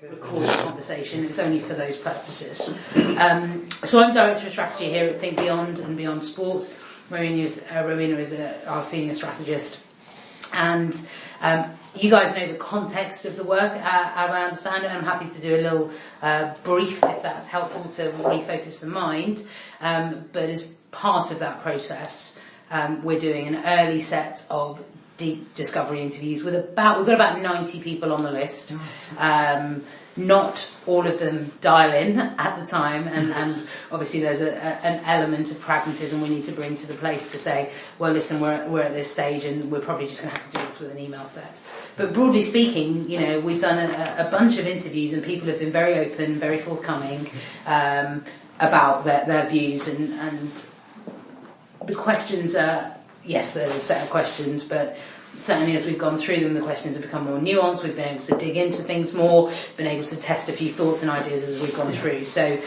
record the conversation. It's only for those purposes. So I'm Director of Strategy here at Think Beyond and Beyond Sports. Rowena is our Senior Strategist. And you guys know the context of the work, as I understand it. I'm happy to do a little brief if that's helpful to refocus the mind. But as part of that process, we're doing an early set of deep discovery interviews we've got about 90 people on the list. Not all of them dial in at the time, and obviously there's an element of pragmatism we need to bring to the place to say, well, listen, we're at this stage and we're probably just going to have to do this with an email set. But broadly speaking, we've done a bunch of interviews and people have been very open, very forthcoming about their views, and the questions are, yes, there's a set of questions, but certainly as we've gone through them, the questions have become more nuanced. We've been able to dig into things more, been able to test a few thoughts and ideas as we've gone through. So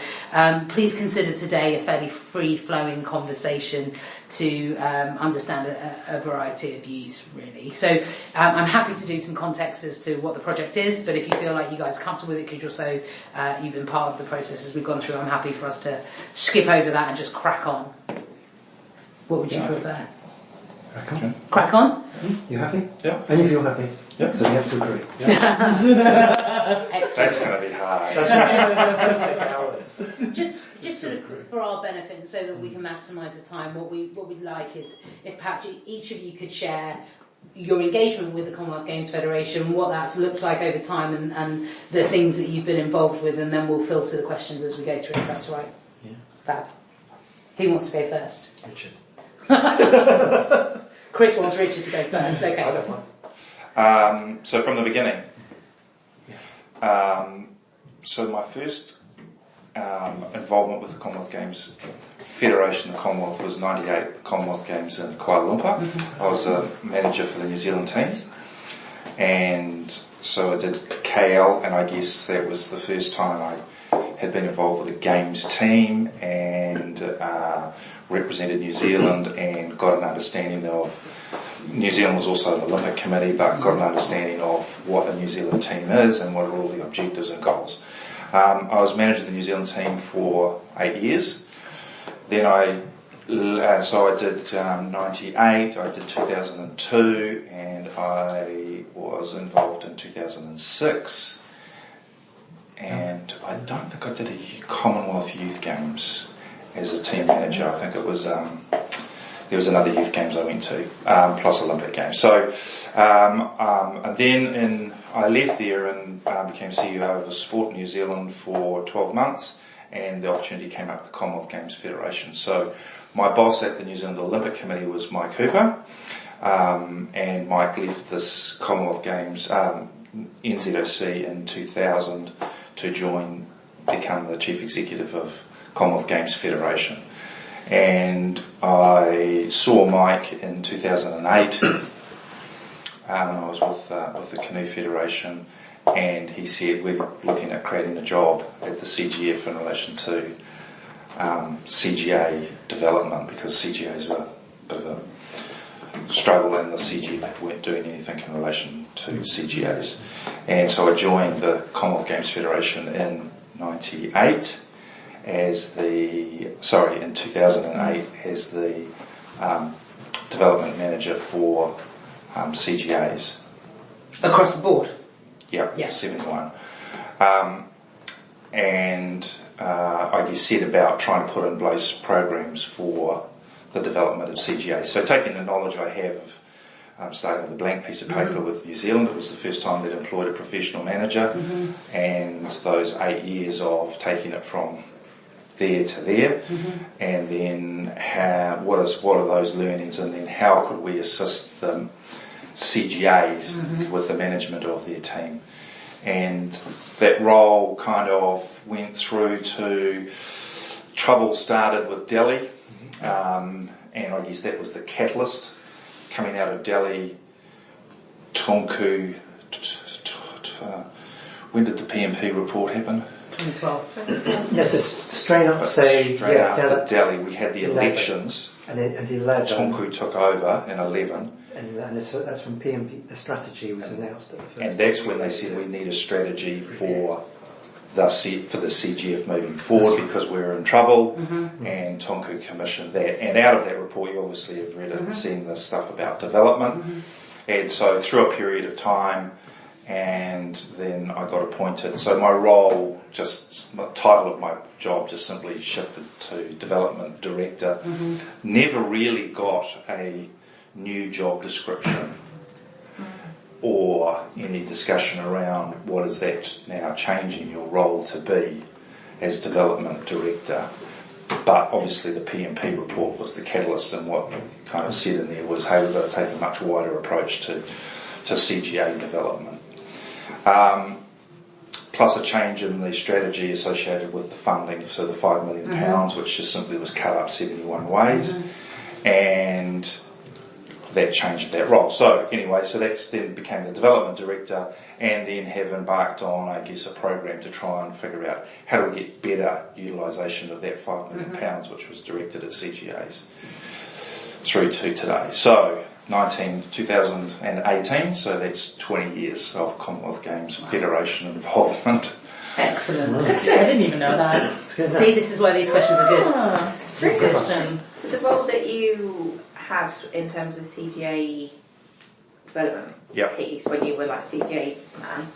please consider today a fairly free-flowing conversation to understand a variety of views, really. So I'm happy to do some context as to what the project is, but if you feel like you guys are comfortable with it because you've been part of the process as we've gone through, I'm happy for us to skip over that and just crack on. What would you prefer? Crack on? You happy? Yeah. And you feel happy? Yeah. So you have to agree. Yeah. That's going to be hard. That's going to take hours. Just sort of for our benefit, so that we can maximise the time. What we'd like is if perhaps each of you could share your engagement with the Commonwealth Games Federation, what that's looked like over time, and the things that you've been involved with, and then we'll filter the questions as we go through. If that's right. Yeah. Fab. Who wants to go first? Richard. Chris wants Richard to go first. Okay. I don't mind. So from the beginning. So my first involvement with the Commonwealth Games Federation, the Commonwealth, was 98 Commonwealth Games in Kuala Lumpur. Mm-hmm. I was a manager for the New Zealand team. And so I did KL, and I guess that was the first time I had been involved with a games team and represented New Zealand and got an understanding of, New Zealand was also an Olympic committee, but got an understanding of what a New Zealand team is and what are all the objectives and goals. I was manager of the New Zealand team for 8 years. Then I did 98, I did 2002, and I was involved in 2006. And I don't think I did a Commonwealth Youth Games as a team manager. I think it was, there was another Youth Games I went to, plus Olympic Games. So, and then I left there and became CEO of Sport New Zealand for 12 months, and the opportunity came up with the Commonwealth Games Federation. So my boss at the New Zealand Olympic Committee was Mike Hooper, and Mike left this Commonwealth Games, NZOC in 2000 to become the Chief Executive of Commonwealth Games Federation. And I saw Mike in 2008, and I was with the Canoe Federation, and he said we're looking at creating a job at the CGF in relation to CGA development, because CGA is a bit of a struggle and the CGF weren't doing anything in relation to CGAs. And so I joined the Commonwealth Games Federation in 2008 as the development manager for CGAs. Across the board? Yeah. 71. And I just set about trying to put in place programs for the development of CGAs. So taking the knowledge I have, starting with a blank piece of paper with New Zealand, it was the first time they'd employed a professional manager, and those 8 years of taking it from there to there, and then what are those learnings, and then how could we assist the CGAs with the management of their team. And that role kind of went through to, trouble started with Delhi, and I guess that was the catalyst. Coming out of Delhi, Tunku when did the PMP report happen? 2012. Yes, so straight up, But say, straight yeah, after down Delhi, we had the 11. elections. and then and 11. Tonku took over in 11. And that's when PMP, the strategy was announced at the first. And that's when they said we need a strategy for the CGF moving forward because we're in trouble, and Tonku commissioned that. And out of that report, you obviously have read it and seen the stuff about development. And so through a period of time, and then I got appointed. So my role, the title of my job just simply shifted to development director. Never really got a new job description or any discussion around what is that now changing your role to be as development director. But obviously the PMP report was the catalyst, and what kind of said in there was, hey, we've got to take a much wider approach to CGA development. Plus a change in the strategy associated with the funding, so the £5 million, which just simply was cut up 71 ways, and that changed that role. So anyway, so that's then became the development director, and then have embarked on, I guess, a program to try and figure out how do we get better utilisation of that £5 million, which was directed at CGAs, through to today. So 2018, so that's 20 years of Commonwealth Games Federation involvement. Excellent. I didn't even know that. It's good, See, this is why these questions are good. Ah, it's very good. So the role that you had in terms of the CGA development piece, when you were like CGA man,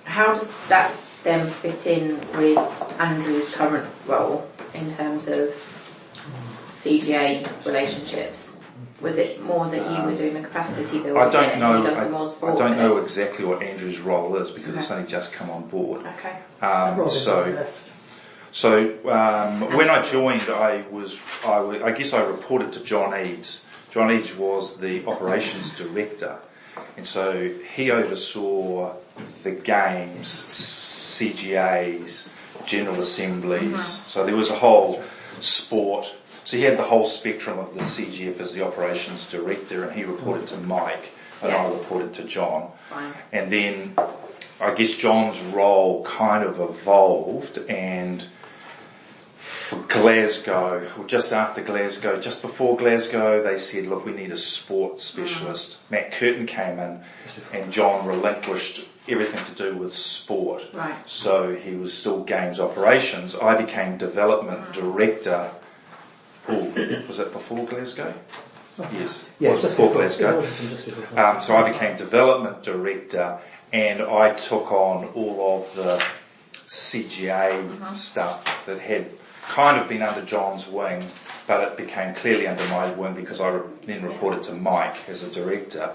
how does that then fit in with Andrew's current role in terms of CGA relationships? Was it more that you were doing the capacity building? I don't know. And he does the more support I don't with know it? exactly what Andrew's role is because it's only just come on board. Okay. So when I joined, I guess I reported to John Eads. John Eads was the operations director, and so he oversaw the games, CGAs, general assemblies. So there was a whole sport. So he had the whole spectrum of the CGF as the operations director, and he reported to Mike, and I reported to John. Fine. And then I guess John's role kind of evolved, and for Glasgow, or just after Glasgow, just before Glasgow, they said, look, we need a sports specialist. Matt Curtin came in, and John relinquished everything to do with sport. Right. So he was still games operations. I became development director. Was it before Glasgow? Yes. Yeah, was just before Glasgow. Glasgow. So I became development director, and I took on all of the CGA stuff that had kind of been under John's wing, but it became clearly under my wing because I then reported to Mike as a director.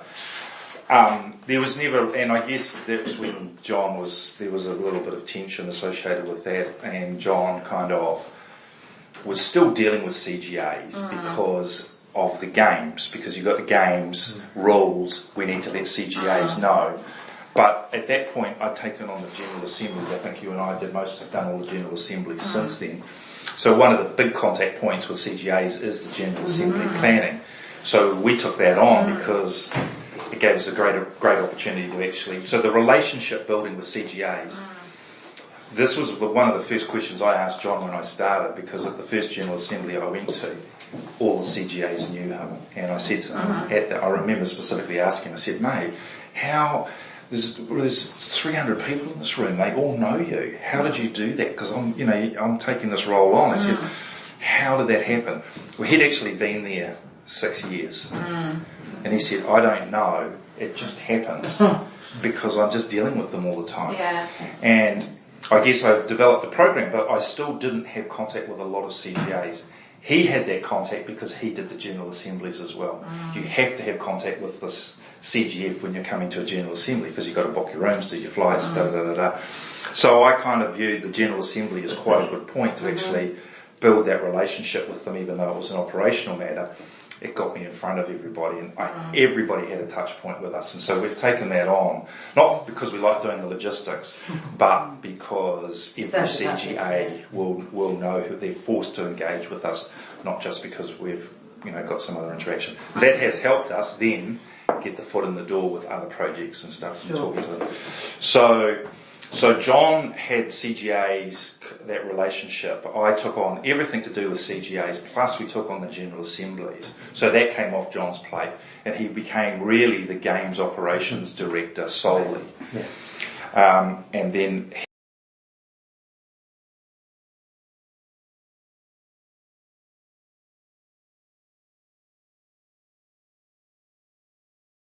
There was never, and I guess that's when there was a little bit of tension associated with that, and John kind of was still dealing with CGAs because of the games, because you've got the games rules, we need to let CGAs know. But at that point, I'd taken on the General Assemblies. I think you and I have done all the General Assemblies since then. So one of the big contact points with CGAs is the General Assembly planning. So we took that on because it gave us a great opportunity to actually, so the relationship building with CGAs, this was one of the first questions I asked John when I started, because at the first General Assembly I went to, all the CGAs knew him, and I said to him, I remember specifically asking, I said, mate, there's 300 people in this room, they all know you. How did you do that? Because I'm taking this role on. I said, how did that happen? Well, he'd actually been there 6 years. And he said, I don't know, it just happens because I'm just dealing with them all the time. Yeah. And I guess I developed the program, but I still didn't have contact with a lot of CGAs. He had that contact because he did the General Assemblies as well. You have to have contact with this CGF when you're coming to a General Assembly because you've got to book your rooms, do your flights, da-da-da-da. So I kind of viewed the General Assembly as quite a good point to actually build that relationship with them, even though it was an operational matter. It got me in front of everybody, and everybody had a touch point with us. And so we've taken that on, not because we like doing the logistics, but because every CGA will know who they're forced to engage with us, not just because we've got some other interaction. That has helped us then get the foot in the door with other projects and stuff and talking to them. So So John had CGA's, that relationship. I took on everything to do with CGA's, plus we took on the General Assemblies. So that came off John's plate, and he became really the games operations director solely. Yeah. And then